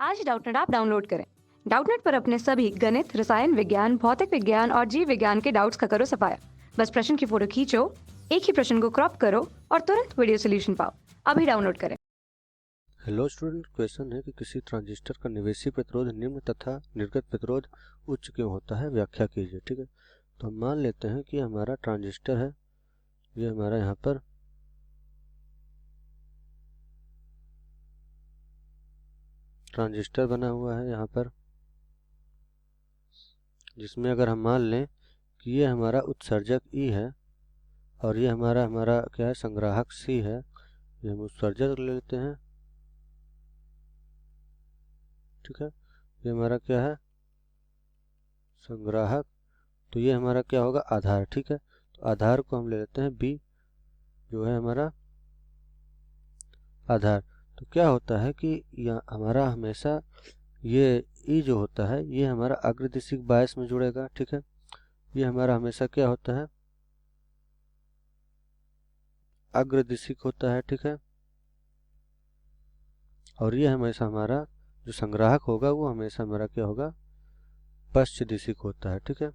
आज Doubtnut app download करें। Doubtnut पर अपने सभी गणित, रसायन विज्ञान, भौतिक विज्ञान और जीव विज्ञान के डाउट्स का करो सफाया। बस प्रश्न की फोटो खींचो, एक ही प्रश्न को क्रॉप करो और तुरंत वीडियो सोल्यूशन पाओ। अभी डाउनलोड करें। हेलो स्टूडेंट, क्वेश्चन है कि किसी ट्रांजिस्टर का निवेशी प्रतिरोध निम्न तथा निर्गत प्रतिरोध उच्च क्यों होता है, व्याख्या कीजिए। ठीक है, तो हम मान लेते हैं कि हमारा ट्रांजिस्टर है, ये हमारा यहाँ पर ट्रांजिस्टर बना हुआ है यहाँ पर, जिसमें अगर हम मान लें कि ये हमारा उत्सर्जक E है और ये हमारा क्या है, संग्राहक C है। ये हम उत्सर्जक ले लेते हैं। ठीक है, ये हमारा क्या है, संग्राहक। तो ये हमारा क्या होगा, आधार। ठीक है, तो आधार को हम ले लेते हैं B, जो है हमारा आधार। तो क्या होता है कि यह हमारा हमेशा ये ई जो होता है ये हमारा अग्रदिशिक बायस में जुड़ेगा। ठीक है, ये हमारा हमेशा क्या होता है, अग्रदिशिक होता है। ठीक है, और ये हमेशा हमारा जो संग्राहक होगा वो हमेशा हमारा क्या होगा, पश्च दिशिक होता है। ठीक है,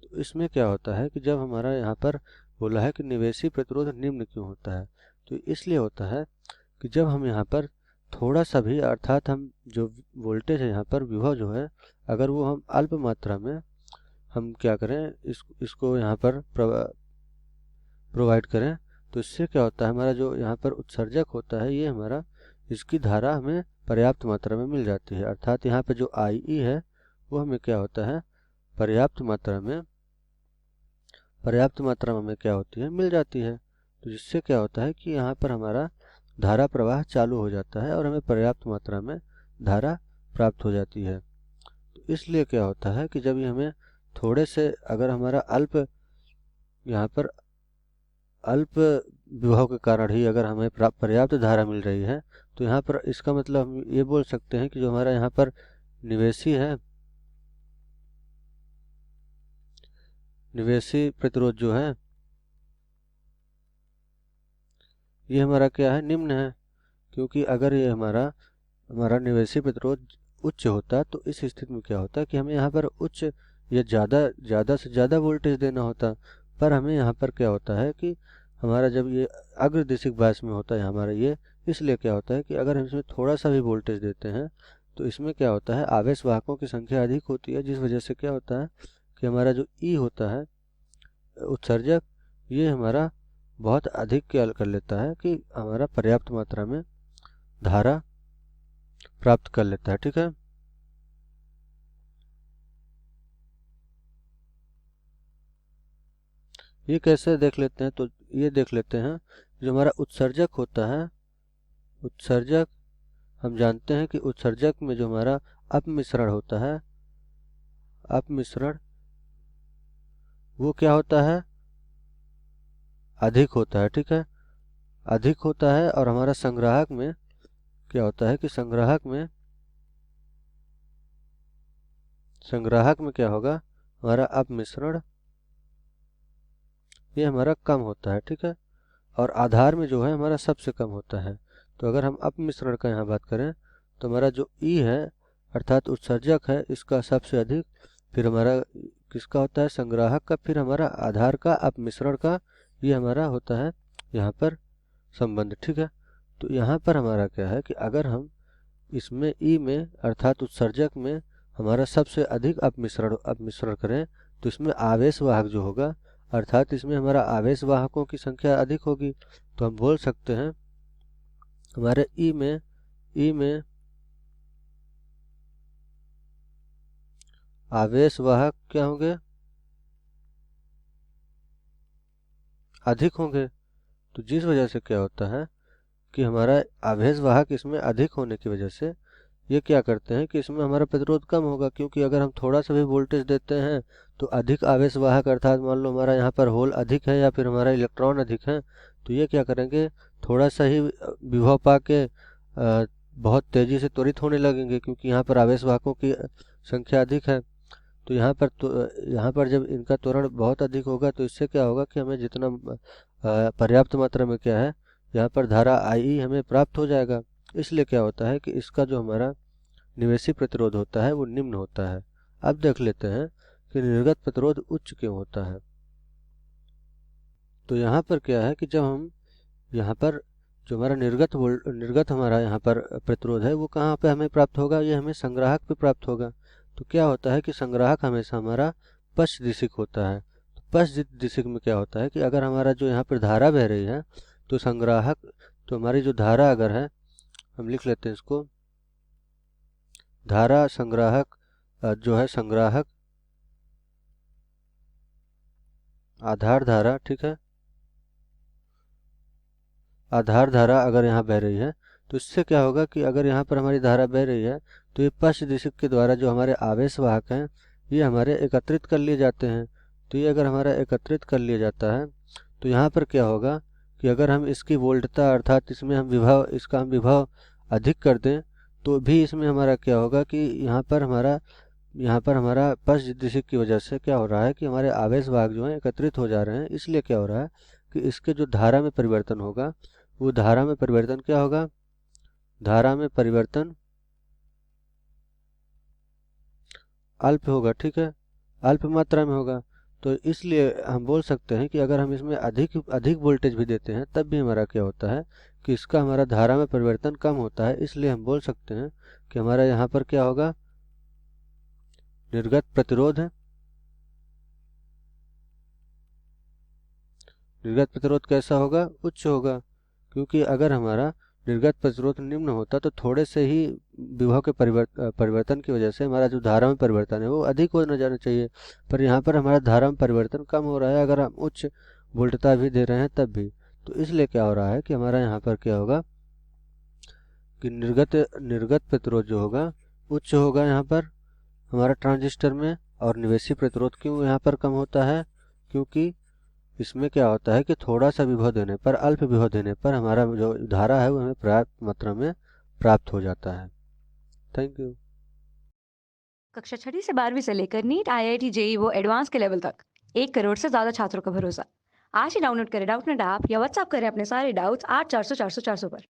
तो इसमें क्या होता है कि जब हमारा यहाँ पर बोला है कि निवेशी प्रतिरोध निम्न क्यों होता है, तो इसलिए होता है कि जब हम यहाँ पर थोड़ा सा भी, अर्थात हम जो वोल्टेज है यहाँ पर, विभव जो है, अगर वो हम अल्प मात्रा में हम क्या करें, इसको यहाँ पर प्रोवाइड करें, तो इससे क्या होता है, हमारा जो यहाँ पर उत्सर्जक होता है ये हमारा, इसकी धारा हमें पर्याप्त मात्रा में मिल जाती है। अर्थात यहाँ पे जो IE है वो हमें क्या होता है, पर्याप्त मात्रा में हमें क्या होती है, मिल जाती है। तो जिससे क्या होता है कि यहाँ पर हमारा धारा प्रवाह चालू हो जाता है और हमें पर्याप्त मात्रा में धारा प्राप्त हो जाती है। तो इसलिए क्या होता है कि जब ये हमें थोड़े से, अगर हमारा यहाँ पर अल्प विभव के कारण ही अगर हमें पर्याप्त धारा मिल रही है, तो यहाँ पर इसका मतलब हम ये बोल सकते हैं कि जो हमारा यहाँ पर निवेशी है, निवेशी प्रतिरोध जो है ये हमारा क्या है, निम्न है। क्योंकि अगर ये हमारा निवेशी प्रतिरोध उच्च होता तो इस स्थिति में क्या होता कि हमें यहाँ पर उच्च या ज़्यादा से ज़्यादा वोल्टेज देना होता, पर हमें यहाँ पर क्या होता है कि हमारा जब ये अग्रदिशिक बायस में होता है हमारा ये, इसलिए क्या होता है कि अगर हम इसमें थोड़ा सा भी वोल्टेज देते हैं तो इसमें क्या होता है, आवेश वाहकों की संख्या अधिक होती है, जिस वजह से क्या होता है कि हमारा जो E होता है उत्सर्जक, ये हमारा बहुत अधिक क्या कर लेता है कि हमारा पर्याप्त मात्रा में धारा प्राप्त कर लेता है। ठीक है, ये कैसे देख लेते हैं, तो ये देख लेते हैं, जो हमारा उत्सर्जक होता है, उत्सर्जक हम जानते हैं कि उत्सर्जक में जो हमारा अपमिश्रण होता है, अपमिश्रण वो क्या होता है, अधिक होता है। ठीक है, अधिक होता है। और हमारा संग्राहक में क्या होता है कि संग्राहक में क्या होगा, हमारा अपमिश्रण ये हमारा कम होता है। ठीक है, और आधार में जो है हमारा सबसे कम होता है। तो अगर हम अपमिश्रण का यहाँ बात करें तो हमारा जो E है अर्थात उत्सर्जक है, इसका सबसे अधिक, फिर हमारा किसका होता है, संग्राहक का, फिर हमारा आधार का, अपमिश्रण का, ये हमारा होता है यहाँ पर संबंध। ठीक है, तो यहाँ पर हमारा क्या है कि अगर हम इसमें E में अर्थात उत्सर्जक में हमारा सबसे अधिक अपमिश्रण करें तो इसमें आवेश वाहक जो होगा, अर्थात इसमें हमारा आवेश वाहकों की संख्या अधिक होगी। तो हम बोल सकते हैं हमारे E में आवेश वाहक क्या होंगे, अधिक होंगे। तो जिस वजह से क्या होता है कि हमारा आवेश वाहक इसमें अधिक होने की वजह से ये क्या करते हैं कि इसमें हमारा प्रतिरोध कम होगा। क्योंकि अगर हम थोड़ा सा भी वोल्टेज देते हैं तो अधिक आवेश वाहक, अर्थात मान लो हमारा यहाँ पर होल अधिक है या फिर हमारा इलेक्ट्रॉन अधिक है, तो ये क्या करेंगे, थोड़ा सा ही विभव पा के बहुत तेजी से त्वरित होने लगेंगे, क्योंकि यहाँ पर आवेश वाहकों की संख्या अधिक है। तो यहाँ पर जब इनका त्वरण बहुत अधिक होगा तो इससे क्या होगा कि हमें जितना पर्याप्त मात्रा में क्या है, यहाँ पर धारा IE हमें प्राप्त हो जाएगा। इसलिए क्या होता है कि इसका जो हमारा निवेशी प्रतिरोध होता है वो निम्न होता है। अब देख लेते हैं कि निर्गत प्रतिरोध उच्च क्यों होता है। तो यहाँ पर क्या है कि जब हम यहाँ पर जो हमारा निर्गत हमारा यहाँ पर प्रतिरोध है वो कहाँ पे हमें प्राप्त होगा, ये हमें संग्राहक पे प्राप्त होगा। तो क्या होता है कि संग्राहक हमेशा हमारा पश्च दिशिक होता है। तो पश्च दिशिक में क्या होता है कि अगर हमारा जो यहाँ पर धारा बह रही है तो संग्राहक, तो हमारी जो धारा अगर है, हम लिख लेते हैं इसको, धारा संग्राहक जो है संग्राहक आधार धारा, ठीक है, आधार धारा अगर यहाँ बह रही है तो इससे क्या होगा कि अगर यहाँ पर हमारी धारा बह रही है तो ये पश्च दिशिक के द्वारा जो हमारे आवेश वाहक हैं ये हमारे एकत्रित कर लिए जाते हैं। तो ये अगर हमारा एकत्रित कर लिया जाता है तो यहाँ पर क्या होगा कि अगर हम इसकी वोल्टता अर्थात इसमें हम विभव, इसका हम विभव अधिक कर दें तो भी इसमें हमारा क्या होगा कि यहाँ पर हमारा पश्च दिशिक की वजह से क्या हो रहा है कि हमारे आवेश वाहक जो हैं एकत्रित हो जा रहे हैं। इसलिए क्या हो रहा है कि इसके जो धारा में परिवर्तन होगा वो धारा में परिवर्तन क्या होगा, धारा में परिवर्तन अल्प होगा, ठीक है, अल्प मात्रा में होगा। तो इसलिए हम बोल सकते हैं कि अगर हम इसमें अधिक अधिक वोल्टेज भी देते हैं तब भी हमारा क्या होता है कि इसका हमारा धारा में परिवर्तन कम होता है। इसलिए हम बोल सकते हैं कि हमारा यहाँ पर क्या होगा, निर्गत प्रतिरोध है, निर्गत प्रतिरोध कैसा होगा, उच्च होगा। क्योंकि अगर हमारा निर्गत प्रतिरोध निम्न होता तो थोड़े से ही विभव के परिवर्तन की वजह से हमारा जो धारा में परिवर्तन है वो अधिक होना जाना चाहिए, पर यहाँ पर हमारा धारा में परिवर्तन कम हो रहा है अगर हम उच्च वोल्टता भी दे रहे हैं तब भी। तो इसलिए क्या हो रहा है कि हमारा यहाँ पर क्या होगा कि निर्गत प्रतिरोध जो होगा उच्च होगा यहाँ पर हमारा ट्रांजिस्टर में। और निवेशी प्रतिरोध क्यों यहाँ पर कम होता है, क्योंकि इसमें क्या होता है कि थोड़ा सा विभव देने पर, अल्प विभव देने पर हमारा जो धारा है वो हमें पर्याप्त मात्रा में प्राप्त हो जाता है। Thank you. कक्षा 6वीं से 12वीं से लेकर नीट, आईआईटी, जेई वो एडवांस के लेवल तक 1 करोड़ से ज्यादा छात्रों का भरोसा। आज ही डाउनलोड करें डाउटनेट ऐप या व्हाट्सएप करें अपने सारे डाउट्स 8400 400 400 पर।